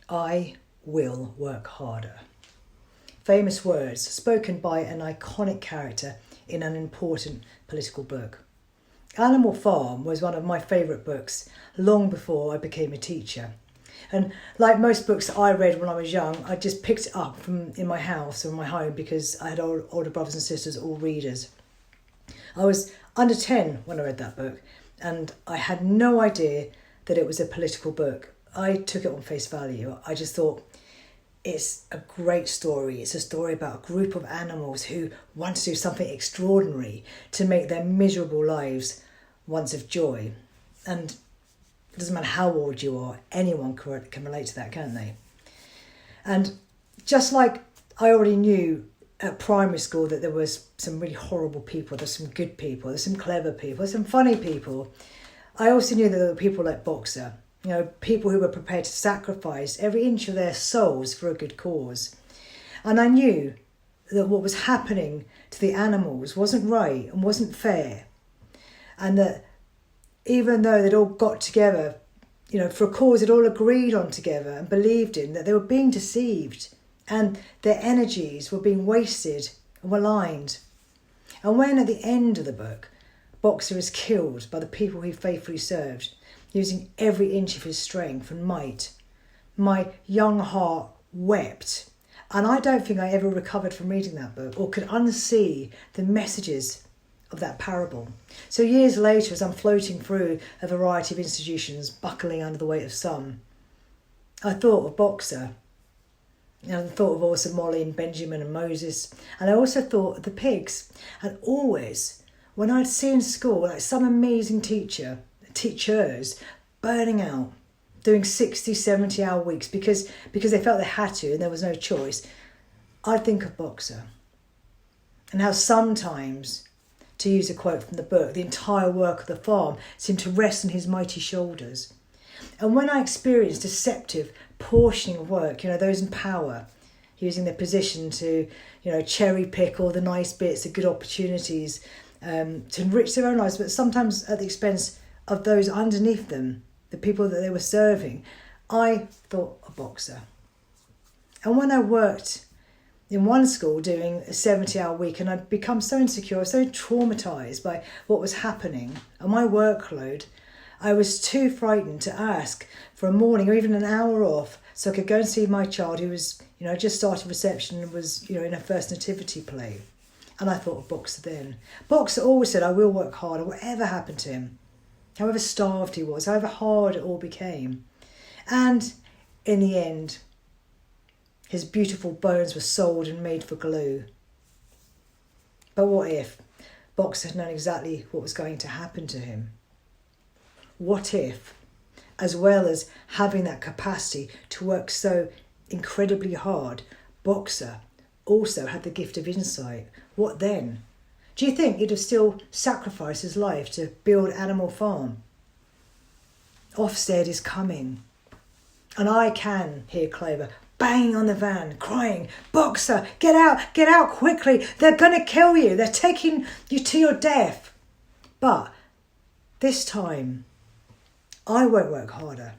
I will work harder. Famous words spoken by an iconic character in an important political book. Animal Farm was one of my favourite books long before I became a teacher. And like most books that I read when I was young, I just picked it up from in my house or my home because I had older brothers and sisters, all readers. I was under 10 when I read that book, and I had no idea that it was a political book. I took it on face value. I just thought, it's a great story. It's a story about a group of animals who want to do something extraordinary to make their miserable lives ones of joy. And it doesn't matter how old you are, anyone can relate to that, can't they? And just like I already knew at primary school that there was some really horrible people, there's some good people, there's some clever people, there's some funny people, I also knew that there were people like Boxer, people who were prepared to sacrifice every inch of their souls for a good cause. And I knew that what was happening to the animals wasn't right and wasn't fair. And that even though they'd all got together, for a cause they'd all agreed on together and believed in, that they were being deceived and their energies were being wasted and maligned. And when at the end of the book, Boxer is killed by the people he faithfully served, using every inch of his strength and might, my young heart wept. And I don't think I ever recovered from reading that book or could unsee the messages of that parable. So years later, as I'm floating through a variety of institutions, buckling under the weight of some, I thought of Boxer. I thought of also Molly and Benjamin and Moses. And I also thought of the pigs. And always, when I'd see in school, like some amazing teachers burning out, doing 60, 70-hour weeks because they felt they had to and there was no choice, I'd think of Boxer. And how sometimes, to use a quote from the book, the entire work of the farm seemed to rest on his mighty shoulders. And when I experienced deceptive portioning of work, those in power, using their position to, cherry pick all the nice bits, the good opportunities, to enrich their own lives, but sometimes at the expense of those underneath them, the people that they were serving, I thought of Boxer. And when I worked in one school doing a 70-hour week, and I'd become so insecure, so traumatised by what was happening and my workload, I was too frightened to ask for a morning or even an hour off so I could go and see my child who was, just started reception and was, in her first nativity play. And I thought of Boxer then. Boxer always said, I will work harder, whatever happened to him, however starved he was, however hard it all became. And in the end, his beautiful bones were sold and made for glue. But what if Boxer had known exactly what was going to happen to him? What if, as well as having that capacity to work so incredibly hard, Boxer also had the gift of insight? What then? Do you think he'd have still sacrificed his life to build Animal Farm? Ofsted is coming. And I can hear Clover banging on the van, crying, Boxer, get out quickly. They're going to kill you. They're taking you to your death. But this time, I won't work harder.